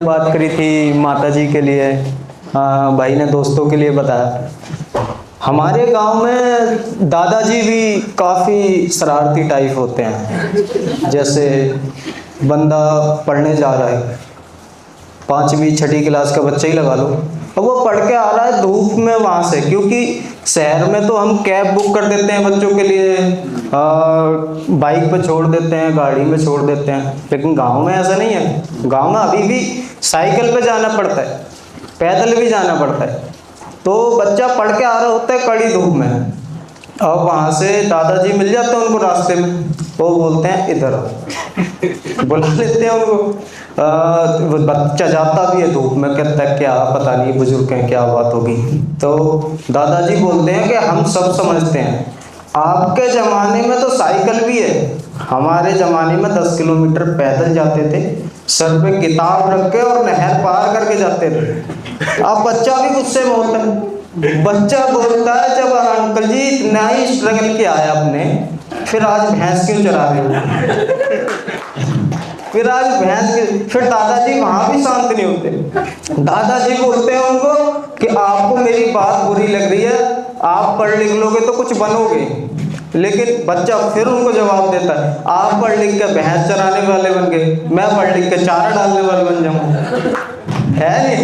बात करी थी माता जी के लिए। भाई ने दोस्तों के लिए बताया। हमारे गांव में दादाजी भी काफ़ी शरारती टाइप होते हैं। जैसे बंदा पढ़ने जा रहा है, 5वीं 6ठी क्लास का बच्चा ही लगा लो, अब वो पढ़ के आ रहा है धूप में वहाँ से, क्योंकि शहर में तो हम कैब बुक कर देते हैं बच्चों के लिए, बाइक पे छोड़ देते हैं, गाड़ी में छोड़ देते हैं, लेकिन गांव में ऐसा नहीं है। गांव में अभी भी साइकिल पे जाना पड़ता है, पैदल भी जाना पड़ता है। तो बच्चा पढ़ के आ रहा होता है कड़ी धूप में, और वहाँ से दादाजी मिल जाते हैं उनको रास्ते में, वो बोलते हैं इधर आओ, बुला लेते हैं उनको। वो बच्चा जाता भी है धूप में, कहता है क्या पता नहीं बुजुर्ग हैं क्या बात होगी। तो दादाजी बोलते हैं कि हम सब समझते हैं, आपके ज़माने में तो साइकिल भी है, हमारे ज़माने में 10 किलोमीटर पैदल जाते थे, सर पे किताब रख के और नहर पार करके जाते थे। अब बच्चा भी गुस्से में होता है, बच्चा बोलता है जब अंकल जी इतना ही स्ट्रगल किया है आपने, फिर आज भैंस क्यों चरा रहे हो? फिर आज भैंस के, फिर दादाजी वहां भी शांत नहीं होते। दादाजी बोलते हैं उनको कि आपको मेरी बात बुरी लग रही है, आप पढ़ लिख लोगे तो कुछ बनोगे, लेकिन बच्चा फिर उनको जवाब देता है आप पढ़ लिख के भैंस चराने वाले बन गए, मैं पढ़ लिख के चारा डालने वाले बन जाऊँ, है नहीं?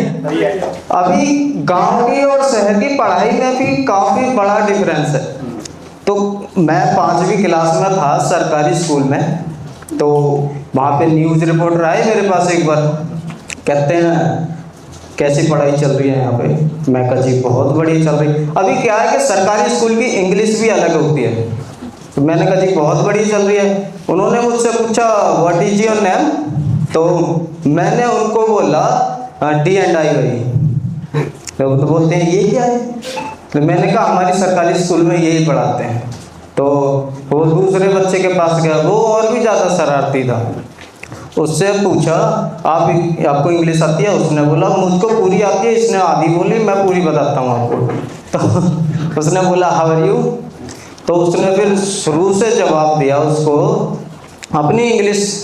अभी गांव की और शहर की पढ़ाई में भी काफी बड़ा डिफरेंस है। तो मैं 5वीं क्लास में था सरकारी स्कूल में, तो वहाँ पे न्यूज़ रिपोर्टर आए मेरे पास एक बार, कहते हैं कैसी पढ़ाई चल रही है यहाँ पे? मैं कहा जी बहुत बढ़िया चल रही। अभी क्या है कि सरकारी स्कूल की इंग्लिश भी अलग होती है, तो मैंने कहा जी बहुत बढ़िया चल रही है। उन्होंने मुझसे पूछा व्हाट इज योर नेम, तो मैंने उनको बोला D&I भाई। तो बोलते हैं ये क्या है? तो मैंने कहा हमारी सरकारी स्कूल में यही पढ़ाते हैं। तो वो दूसरे बच्चे के पास गया, वो और भी ज़्यादा शरारती था, उससे पूछा आपको इंग्लिश आती है? उसने बोला मुझको पूरी आती है। इसने आधी बोली, मैं पूरी बताता हूँ आपको। तो उसने बोला हाउ आर यू, तो उसने फिर शुरू से जवाब दिया उसको, अपनी इंग्लिश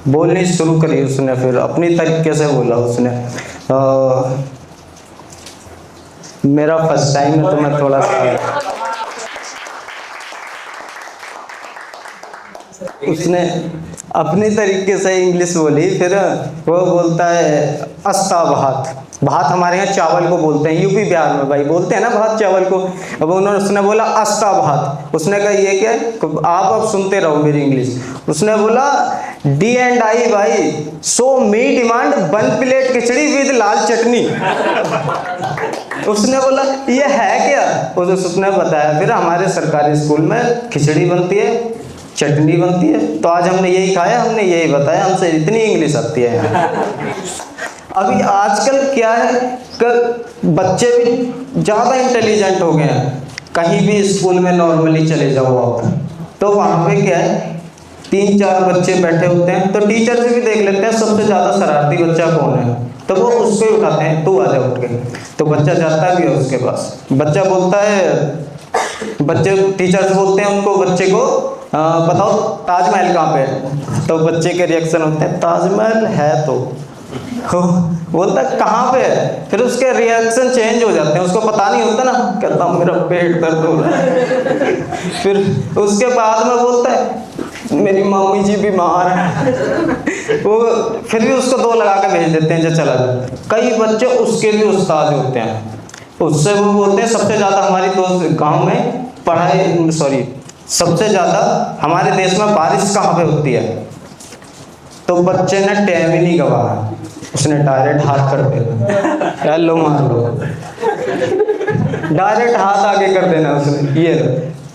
बोलनी शुरू करी उसने, फिर अपनी तरीके से बोला उसने। मेरा फर्स्ट टाइम है तो मैं थोड़ा सा, उसने अपनी तरीके से इंग्लिश बोली। फिर वो बोलता है अस्ता भात, भात हमारे यहाँ चावल को बोलते हैं, यूपी बिहार में भाई बोलते हैं ना भात चावल को। अब उसने बोला अस्ता भात, उसने कहा ये क्या है? आप अब सुनते रहो मेरी इंग्लिश। उसने बोला D&I भाई, सो मी डिमांड 1 प्लेट खिचड़ी विद लाल चटनी। उसने बोला ये है क्या? उसने बताया फिर हमारे सरकारी स्कूल में खिचड़ी बनती है, चटनी बनती है, तो आज हमने यही खाया, हमने यही बताया, हमसे इतनी इंग्लिश आती है। अभी आजकल क्या है कि बच्चे भी ज़्यादा इंटेलिजेंट हो गए हैं। कहीं भी स्कूल में नॉर्मली चले जाओ आप, तो वहाँ पे क्या है 3-4 बच्चे बैठे होते हैं, तो टीचर से भी देख लेते हैं सबसे ज़्यादा शरारती बच्चा कौन है, तो वो उसको ही उठाते हैं, तू आ जा उठ के। तो बच्चा जाता भी है उसके पास, बच्चा बोलता है, बच्चे टीचर्स बोलते हैं उनको, बच्चे को बताओ ताजमहल कहाँ पे है? तो बच्चे के रिएक्शन होते हैं ताजमहल है, तो बोलता कहाँ पे है? फिर उसके रिएक्शन चेंज हो जाते हैं, उसको पता नहीं होता ना, कहता मेरा पेट दर्द हो रहा है। फिर उसके बाद में बोलता है मेरी मम्मी जी बीमार है। वो फिर भी उसको 2 लगा के भेज देते हैं जो चला जाए। कई बच्चे उसके भी उस्ताद होते हैं, उससे वो बोलते हैं सबसे ज़्यादा हमारी दोस्त गाँव में पढ़ाई सबसे ज़्यादा हमारे देश में बारिश कहाँ पे होती है? तो बच्चे ने टाइम ही नहीं गवाया, उसने डायरेक्ट हाथ कर देना, हेलो मार लो, डायरेक्ट हाथ आगे कर देना उसने। ये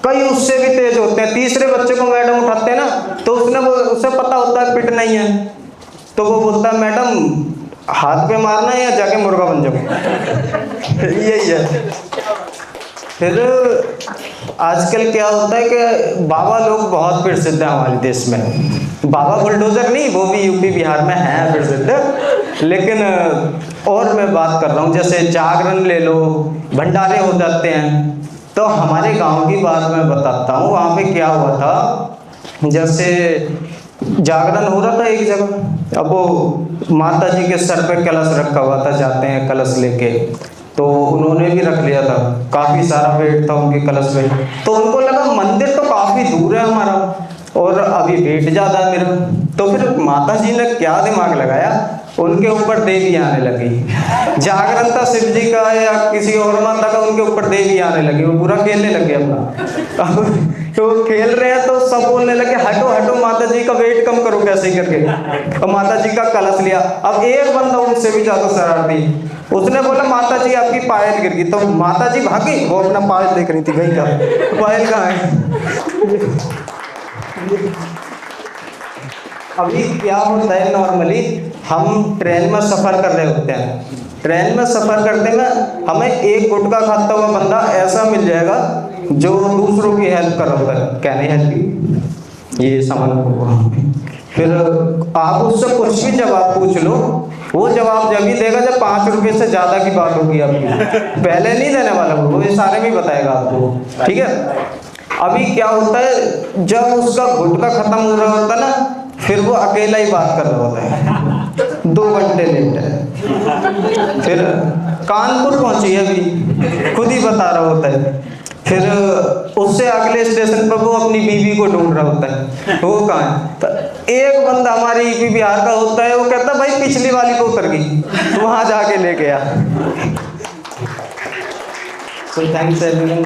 कई उससे भी तेज होते हैं, तीसरे बच्चे को मैडम उठाते हैं ना, तो उसे पता होता है पिट नहीं है, तो वो बोलता है मैडम हाथ पे मारना है या जाके मुर्गा बन जाओ। यही है। फिर आजकल क्या होता है कि बाबा लोग बहुत प्रसिद्ध हैं हमारे देश में। बाबा बुलडोजर नहीं, वो भी यूपी बिहार में हैं प्रसिद्ध, लेकिन और मैं बात कर रहा हूँ जैसे जागरण ले लो, भंडारे हो जाते हैं। तो हमारे गांव की बात मैं बताता हूँ, वहाँ पे क्या हुआ था, जैसे जागरण हो रहा था एक जगह। अब वो माता जी के सर पे कलश रखा हुआ था, जाते हैं कलश लेके, तो उन्होंने भी रख लिया था, काफी सारा वेट था उनके कलश में। तो उनको लगा मंदिर तो काफी दूर है हमारा और अभी वेट ज्यादा है मेरा, तो फिर माता जी ने क्या दिमाग लगाया, उनके ऊपर देवी आने लगी। जागरण था शिव जी का या किसी और माता का, उनके ऊपर देवी आने लगी, वो पूरा खेलने लगे अपना। अब तो खेल रहे हैं तो सब बोलने लगे हटो हटो, माता जी का वेट कम करो कैसे करके। और माता जी का कलश लिया। अब एक बंदा उनसे भी ज्यादा शरारती, उसने बोला माता जी आपकी पायल गिर गई, तो माता जी भागी, वो अपना पायल देख रही थी, गई का पायल कहाँ है। अभी क्या होता है, नॉर्मली हम ट्रेन में सफर कर रहे होते हैं, ट्रेन में सफर करते में हमें एक गुटखा खाता हुआ बंदा ऐसा मिल जाएगा जो दूसरों की हेल्प कर रहा होता है, क्या नहीं हेल्प, ये समझ लो। फिर आप उससे कुछ भी जवाब पूछ लो, वो जवाब जब ही देगा जब 5 रुपए से ज्यादा की बात होगी आपकी, पहले नहीं देने वाला वो इशारे में बताएगा आपको, ठीक है। अभी क्या होता है, जब उसका गुटखा खत्म हो रहा होता है ना, फिर वो अकेला ही बात कर रहा होता है, 2 घंटे लेट है। फिर कानपुर पहुंची है अभी, खुद ही बता रहा होता है। फिर उससे अगले स्टेशन पर वो अपनी बीवी को ढूंढ रहा होता है, वो कहाँ है। तो एक बंदा हमारी यूपी बिहार का होता है, वो कहता है भाई पिछली वाली को उतर गई, वहां जाके लेके आ। So thanks everyone.